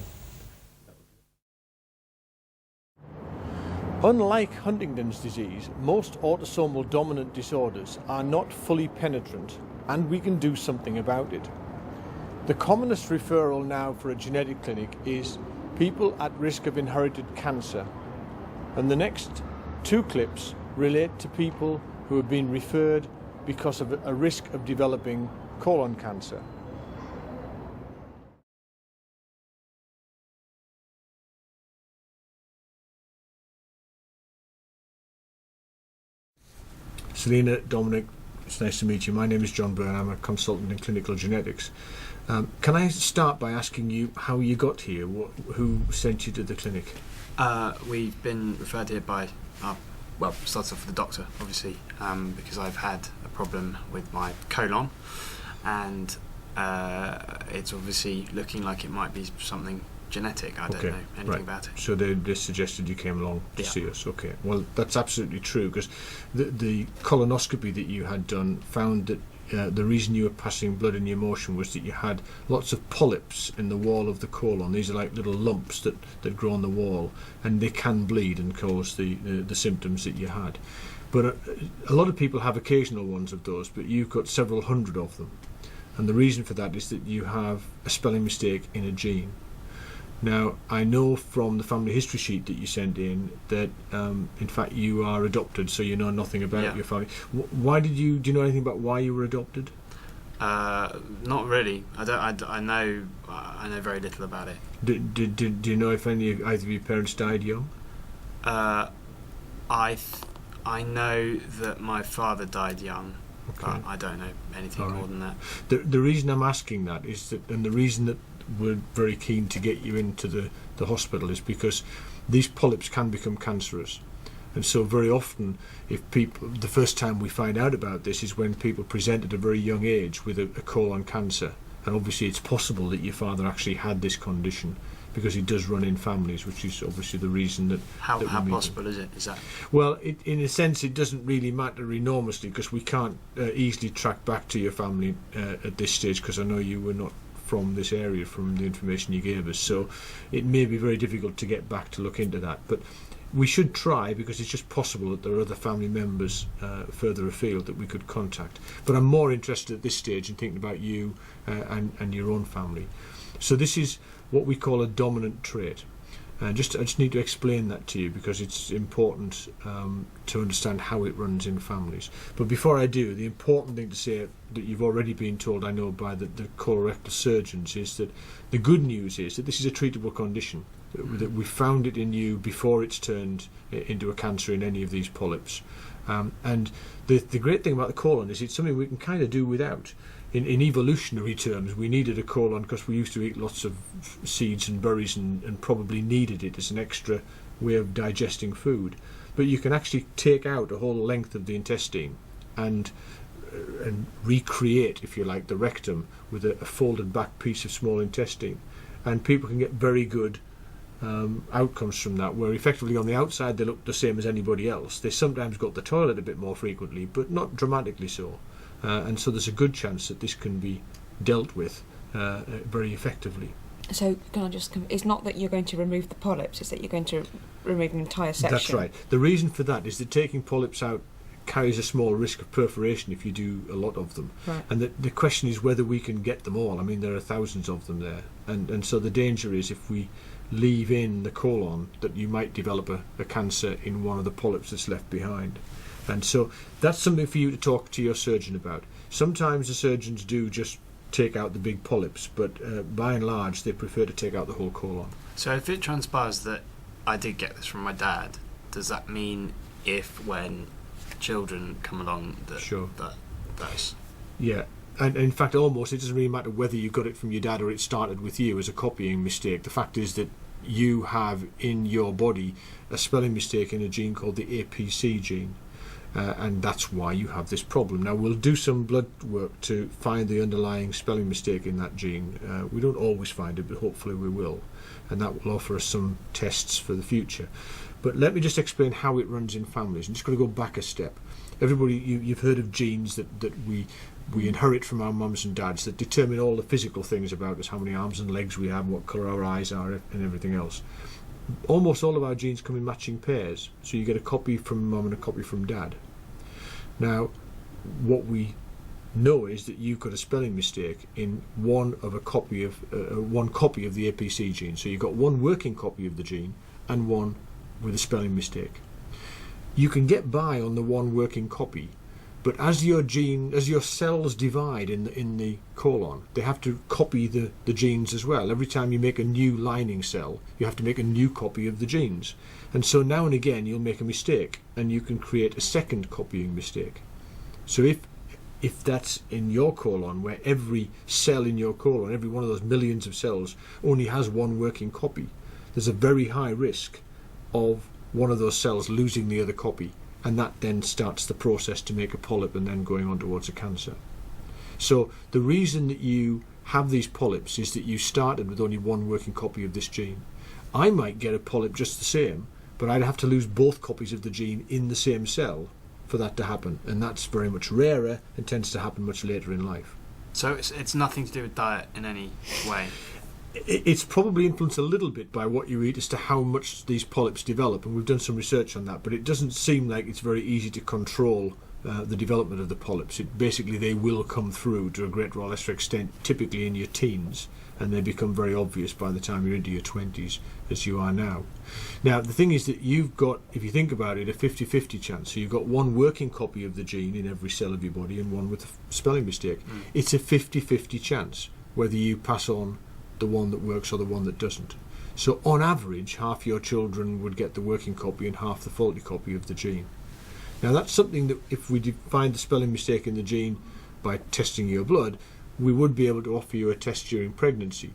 Unlike Huntington's disease, most autosomal dominant disorders are not fully penetrant, and we can do something about it. The commonest referral now for a genetic clinic is people at risk of inherited cancer, and the next two clips relate to people who have been referred because of a risk of developing colon cancer. Selina, Dominic, it's nice to meet you. My name is John Byrne. I'm a consultant in clinical genetics. Can I start by asking you how you got here? Who sent you to the clinic? We've been referred here by starts off with the doctor, obviously, because I've had a problem with my colon, and it's obviously looking like it might be something genetic. I don't know anything about it. So they suggested you came along to see us. Okay. Well, that's absolutely true, because the colonoscopy that you had done found that the reason you were passing blood in your motion was that you had lots of polyps in the wall of the colon. These are like little lumps that grow on the wall, and they can bleed and cause the symptoms that you had. But a lot of people have occasional ones of those, but you've got several hundred of them. And the reason for that is that you have a spelling mistake in a gene. Now, I know from the family history sheet that you sent in that, in fact, you are adopted, so you know nothing about your family. Why do you know anything about why you were adopted? Not really. I know very little about it. Do you know if either of your parents died young? I know that my father died young, but I don't know anything more than that. The reason I'm asking that is that, and the reason that we're very keen to get you into the hospital, is because these polyps can become cancerous. And so very often, if people, the first time we find out about this is when people present at a very young age with a colon cancer. And obviously it's possible that your father actually had this condition, because it does run in families, which is obviously the reason that... How possible is it? Is that... Well, in a sense, it doesn't really matter enormously, because we can't easily track back to your family at this stage, because I know you were not from this area from the information you gave us, so it may be very difficult to get back to look into that. But we should try, because it's just possible that there are other family members further afield that we could contact. But I'm more interested at this stage in thinking about you and your own family. So this is what we call a dominant trait. I just need to explain that to you, because it's important to understand how it runs in families. But before I do, the important thing to say that you've already been told, I know, by the colorectal surgeons, is that the good news is that this is a treatable condition. That we found it in you before it's turned into a cancer in any of these polyps. And the great thing about the colon is it's something we can kind of do without. In evolutionary terms, we needed a colon because we used to eat lots of seeds and berries and probably needed it as an extra way of digesting food. But you can actually take out a whole length of the intestine and recreate, if you like, the rectum with a folded back piece of small intestine. And people can get very good outcomes from that, where effectively on the outside they look the same as anybody else. They sometimes go to the toilet a bit more frequently, but not dramatically so. And so there's a good chance that this can be dealt with very effectively. So can I just... It's not that you're going to remove the polyps, it's that you're going to remove an entire section. That's right. The reason for that is that taking polyps out carries a small risk of perforation if you do a lot of them. Right. And the question is whether we can get them all. I mean, there are thousands of them there. And so the danger is, if we leave in the colon, that you might develop a cancer in one of the polyps that's left behind. And so that's something for you to talk to your surgeon about. Sometimes the surgeons do just take out the big polyps, but by and large they prefer to take out the whole colon. So if it transpires that I did get this from my dad, does that mean when children come along that's... Yeah. And in fact, almost, it doesn't really matter whether you got it from your dad or it started with you as a copying mistake. The fact is that you have in your body a spelling mistake in a gene called the APC gene. And that's why you have this problem. Now, we'll do some blood work to find the underlying spelling mistake in that gene. We don't always find it, but hopefully we will. And that will offer us some tests for the future. But let me just explain how it runs in families. I'm just going to go back a step. Everybody, you've heard of genes that we inherit from our mums and dads that determine all the physical things about us, how many arms and legs we have, what colour our eyes are, and everything else. Almost all of our genes come in matching pairs, so you get a copy from mum and a copy from dad. Now, what we know is that you've got a spelling mistake in one copy of the APC gene. So you've got one working copy of the gene and one with a spelling mistake. You can get by on the one working copy, but as your cells divide in the colon, they have to copy the genes as well. Every time you make a new lining cell, you have to make a new copy of the genes. And so now and again you'll make a mistake, and you can create a second copying mistake. So if that's in your colon, where every cell in your colon, every one of those millions of cells, only has one working copy, there's a very high risk of one of those cells losing the other copy, and that then starts the process to make a polyp and then going on towards a cancer. So the reason that you have these polyps is that you started with only one working copy of this gene. I might get a polyp just the same, but I'd have to lose both copies of the gene in the same cell for that to happen, and that's very much rarer and tends to happen much later in life. So it's nothing to do with diet in any way. It's probably influenced a little bit by what you eat as to how much these polyps develop, and we've done some research on that, but it doesn't seem like it's very easy to control the development of the polyps. Basically, they will come through to a greater or lesser extent, typically in your teens, and they become very obvious by the time you're into your 20s, as you are now. Now, the thing is that you've got, if you think about it, a 50-50 chance. So you've got one working copy of the gene in every cell of your body and one with a spelling mistake. It's a 50-50 chance whether you pass on the one that works or the one that doesn't. So on average, half your children would get the working copy and half the faulty copy of the gene. Now that's something that if we find the spelling mistake in the gene by testing your blood, we would be able to offer you a test during pregnancy.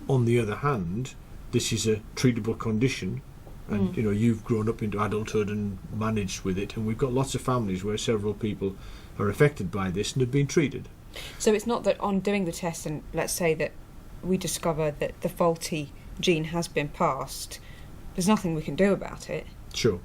On the other hand, this is a treatable condition, and you know, you've grown up into adulthood and managed with it, and we've got lots of families where several people are affected by this and have been treated. So it's not that on doing the test, and let's say that we discover that the faulty gene has been passed, there's nothing we can do about it. Sure.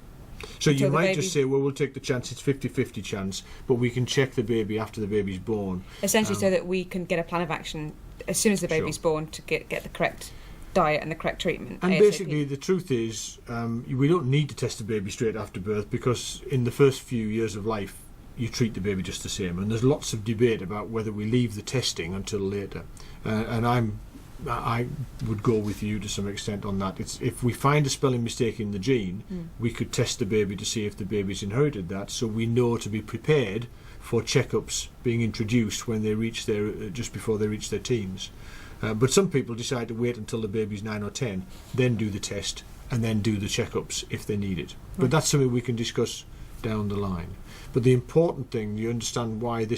So Until you the might baby- just say, well, we'll take the chance, it's 50-50 chance, but we can check the baby after the baby's born. Essentially so that we can get a plan of action as soon as the baby's born to get the correct diet and the correct treatment. And ASAP. basically the truth is, we don't need to test the baby straight after birth, because in the first few years of life you treat the baby just the same, and there's lots of debate about whether we leave the testing until later, and I would go with you to some extent on that. It's, if we find a spelling mistake in the gene, we could test the baby to see if the baby's inherited that, so we know to be prepared for checkups being introduced when they reach their just before they reach their teens. But some people decide to wait until the baby's 9 or 10, then do the test, and then do the checkups if they need it. But that's something we can discuss down the line. But the important thing, you understand why this